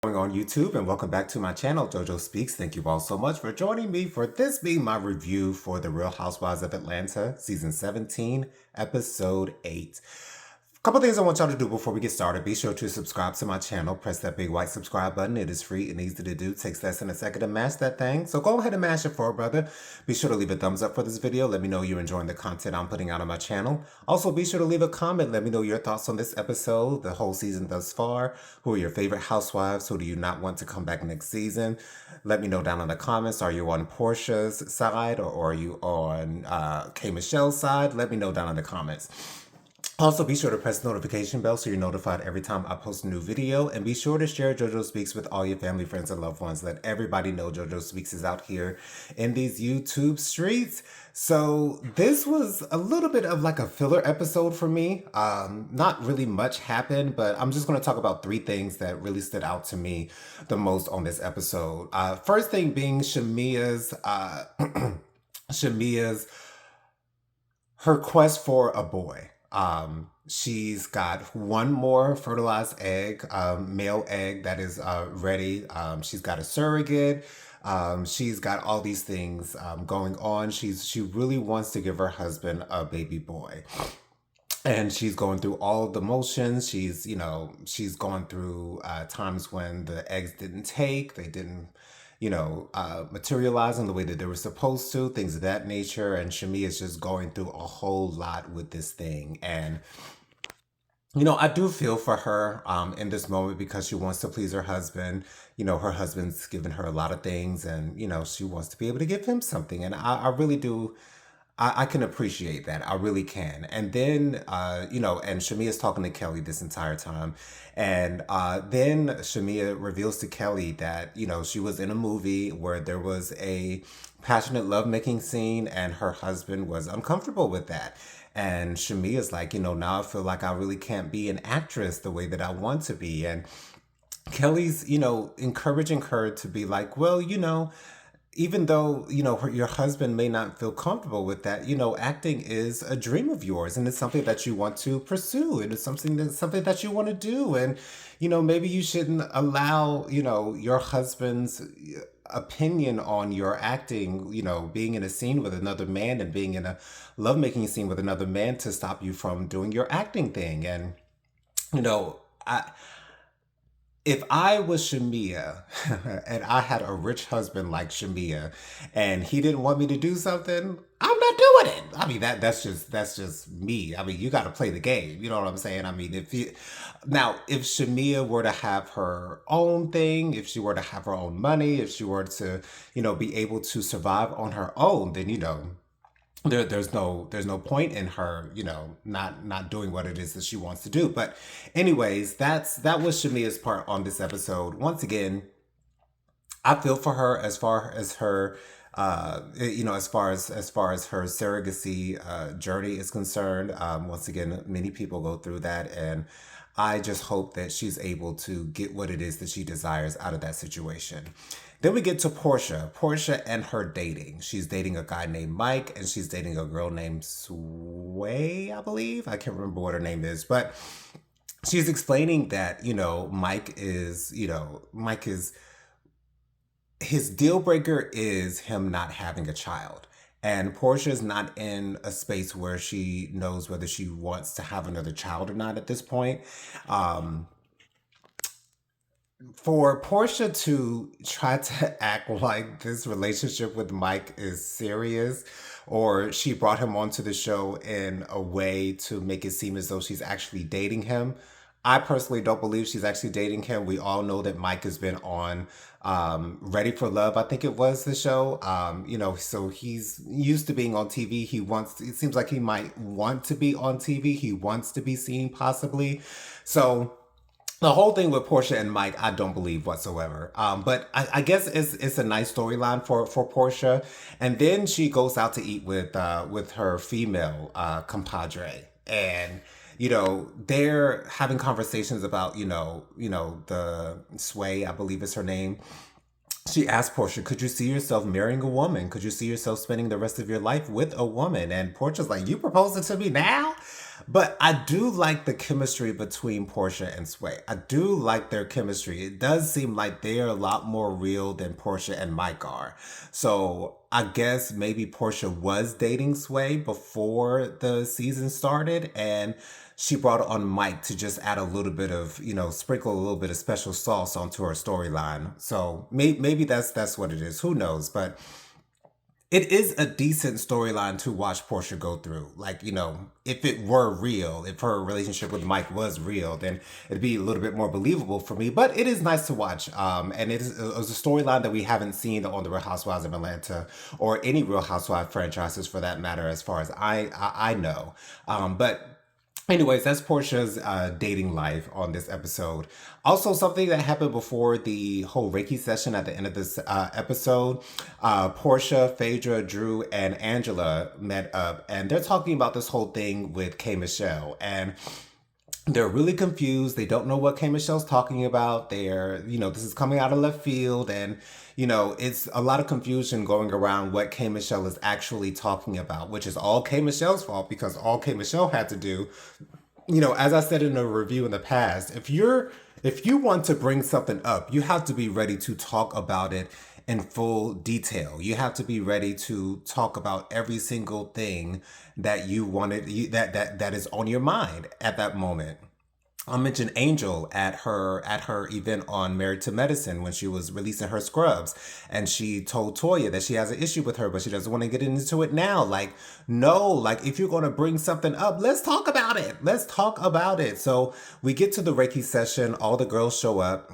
Going on YouTube, and welcome back to my channel, JoJo Speaks. Thank you all so much for joining me for this being my review for the Real Housewives of Atlanta, season 17, episode 8. A couple things I want y'all to do before we get started. Be sure to subscribe to my channel. Press that big white subscribe button. It is free and easy to do. Takes less than a second to mash that thing. So go ahead and mash it for a brother. Be sure to leave a thumbs up for this video. Let me know you're enjoying the content I'm putting out on my channel. Also, be sure to leave a comment. Let me know your thoughts on this episode, the whole season thus far. Who are your favorite housewives? Who do you not want to come back next season? Let me know down in the comments. Are you on Portia's side or are you on K. Michelle's side? Let me know down in the comments. Also, be sure to press the notification bell so you're notified every time I post a new video. And be sure to share JoJo Speaks with all your family, friends, and loved ones. Let everybody know JoJo Speaks is out here in these YouTube streets. So this was a little bit of like a filler episode for me. Not really much happened, but I'm just going to talk about 3 things that really stood out to me the most on this episode. First thing being Shamia's Shamia's her quest for a boy. She's got one more fertilized egg, male egg that is ready. She's got a surrogate. She's got all these things going on. She really wants to give her husband a baby boy. And she's going through all of the motions. She's gone through times when the eggs didn't take, they didn't materialize in the way that they were supposed to, things of that nature. And Shami is just going through a whole lot with this thing. And, I do feel for her in this moment because she wants to please her husband. Her husband's given her a lot of things and, she wants to be able to give him something. And I really do. I can appreciate that. I really can. And then, and Shamia is talking to Kelly this entire time. And then Shamia reveals to Kelly that, she was in a movie where there was a passionate lovemaking scene and her husband was uncomfortable with that. And Shamia's like, now I feel like I really can't be an actress the way that I want to be. And Kelly's, encouraging her to be like, well, even though your husband may not feel comfortable with that, acting is a dream of yours and it's something that you want to pursue and it's something that you want to do. And maybe you shouldn't allow your husband's opinion on your acting, being in a scene with another man and being in a lovemaking scene with another man to stop you from doing your acting thing. And I if I was Shamia and I had a rich husband like Shamia and he didn't want me to do something, I'm not doing it. I mean, that's just me. I mean, you got to play the game. You know what I'm saying? I mean, if Shamia were to have her own thing, if she were to have her own money, if she were to, be able to survive on her own, then, there's no point in her, not doing what it is that she wants to do. But anyways, that was Shamia's part on this episode. Once again, I feel for her as far as her as far as her surrogacy journey is concerned. Once again, many people go through that, and I just hope that she's able to get what it is that she desires out of that situation. Then we get to Portia. Portia and her dating. She's dating a guy named Mike, and she's dating a girl named Sway, I believe. I can't remember what her name is, but she's explaining that, Mike is his deal breaker is him not having a child. And Portia's not in a space where she knows whether she wants to have another child or not at this point. For Portia to try to act like this relationship with Mike is serious, or she brought him onto the show in a way to make it seem as though she's actually dating him, I personally don't believe she's actually dating him. We all know that Mike has been on Ready for Love, I think it was the show. So he's used to being on TV. It seems like he might want to be on TV. He wants to be seen possibly. So the whole thing with Portia and Mike, I don't believe whatsoever. But I guess it's a nice storyline for Portia. And then she goes out to eat with her female compadre, and they're having conversations about the Sway, I believe is her name. She asked Portia, could you see yourself marrying a woman? Could you see yourself spending the rest of your life with a woman? And Portia's like, you proposing to me now? But I do like the chemistry between Portia and Sway. I do like their chemistry. It does seem like they are a lot more real than Portia and Mike are. So I guess maybe Portia was dating Sway before the season started, and she brought on Mike to just add a little bit of, sprinkle a little bit of special sauce onto her storyline. So maybe that's what it is. Who knows? But it is a decent storyline to watch Portia go through. Like, if it were real, if her relationship with Mike was real, then it'd be a little bit more believable for me. But it is nice to watch. And it was a storyline that we haven't seen on the Real Housewives of Atlanta or any Real Housewives franchises for that matter, as far as I know. But anyways, that's Portia's dating life on this episode. Also, something that happened before the whole Reiki session at the end of this episode, Portia, Phaedra, Drew, and Angela met up, and they're talking about this whole thing with K. Michelle. And they're really confused. They don't know what K. Michelle's talking about. This is coming out of left field, and it's a lot of confusion going around what K. Michelle is actually talking about, which is all K. Michelle's fault, because all K. Michelle had to do, as I said in a review in the past, if you want to bring something up, you have to be ready to talk about it in full detail. You have to be ready to talk about every single thing that that is on your mind at that moment. I mentioned Angel at her event on Married to Medicine when she was releasing her scrubs, and she told Toya that she has an issue with her, but she doesn't want to get into it now. Like, no, like if you're going to bring something up, let's talk about it. Let's talk about it. So we get to the Reiki session. All the girls show up.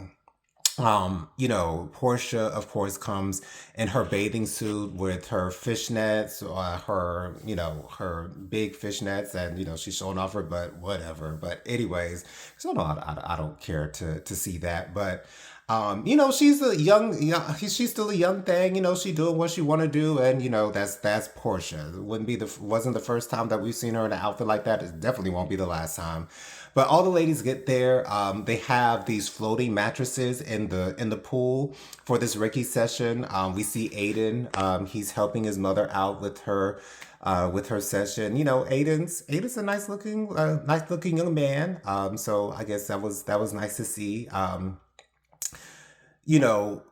Portia, of course, comes in her bathing suit with her fishnets, her big fishnets, and, she's showing off her butt, whatever. But anyways, so no, I don't care to see that. But, she's she's still a young thing, she doing what she want to do. And, that's Portia. Wasn't the first time that we've seen her in an outfit like that. It definitely won't be the last time. But all the ladies get there. They have these floating mattresses in the pool for this Reiki session. We see Aiden. He's helping his mother out with her session. Aiden's a nice looking young man. So I guess that was nice to see. You know,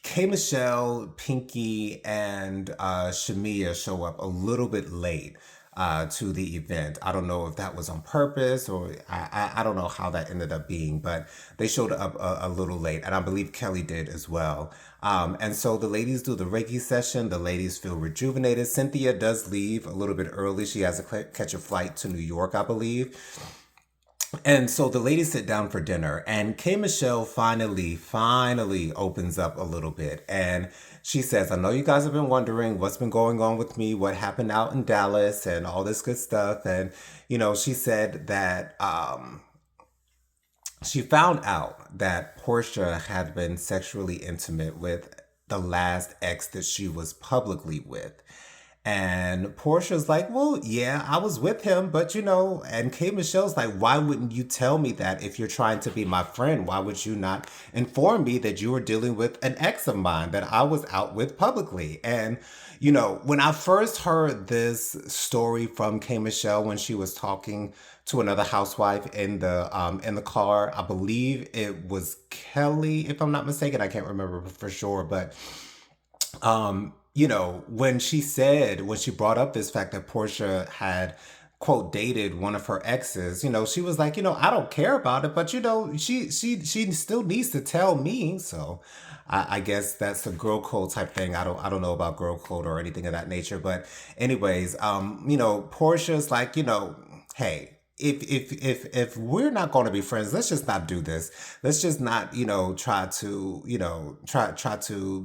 K. Michelle, Pinky, and Shamia show up a little bit late to the event. I don't know if that was on purpose, or I don't know how that ended up being, but they showed up a little late, and I believe Kelly did as well. And so the ladies do the Reiki session. The ladies feel rejuvenated. Cynthia does leave a little bit early. She has to catch a flight to New York, I believe. And so the ladies sit down for dinner, and K. Michelle finally opens up a little bit. And she says, I know you guys have been wondering what's been going on with me, what happened out in Dallas, and all this good stuff. And, she said that she found out that Portia had been sexually intimate with the last ex that she was publicly with. And Portia's like, well, yeah, I was with him, but and K. Michelle's like, why wouldn't you tell me that if you're trying to be my friend? Why would you not inform me that you were dealing with an ex of mine that I was out with publicly? And, when I first heard this story from K. Michelle when she was talking to another housewife in the car, I believe it was Kelly, if I'm not mistaken. I can't remember for sure, but when she brought up this fact that Portia had, quote, dated one of her exes, she was like, I don't care about it, but she still needs to tell me. So I guess that's a girl code type thing. I don't know about girl code or anything of that nature. But anyways, Portia's like, hey, if we're not going to be friends, let's just not do this. Let's just not, try to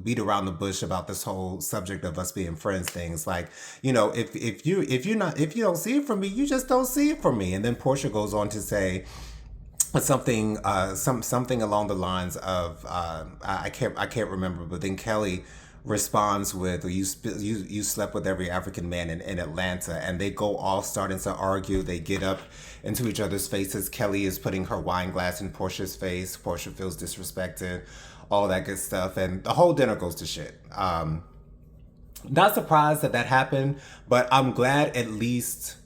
beat around the bush about this whole subject of us being friends things. Like, if you don't see it from me, you just don't see it from me. And then Portia goes on to say something along the lines of I can't remember, but then Kelly responds with, you slept with every African man in Atlanta. And they go off starting to argue. They get up into each other's faces. Kelly is putting her wine glass in Portia's face. Portia feels disrespected, all that good stuff, and the whole dinner goes to shit. Not surprised that happened, but I'm glad at least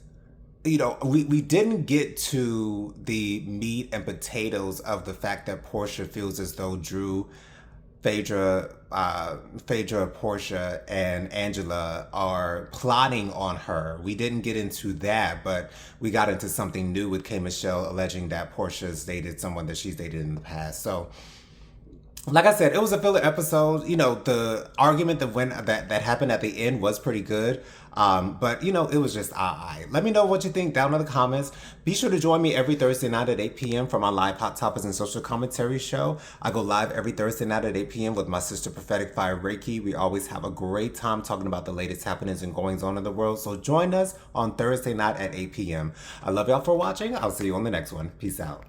we didn't get to the meat and potatoes of the fact that Portia feels as though Phaedra, Portia, and Angela are plotting on her. We didn't get into that, but we got into something new with K. Michelle alleging that Portia's dated someone that she's dated in the past. So like I said, it was a filler episode. The argument that happened at the end was pretty good. But it was just I. Let me know what you think down in the comments. Be sure to join me every Thursday night at 8 p.m. for my live Hot Topics and Social Commentary show. I go live every Thursday night at 8 p.m. with my sister Prophetic Fire Reiki. We always have a great time talking about the latest happenings and goings on in the world. So join us on Thursday night at 8 p.m. I love y'all for watching. I'll see you on the next one. Peace out.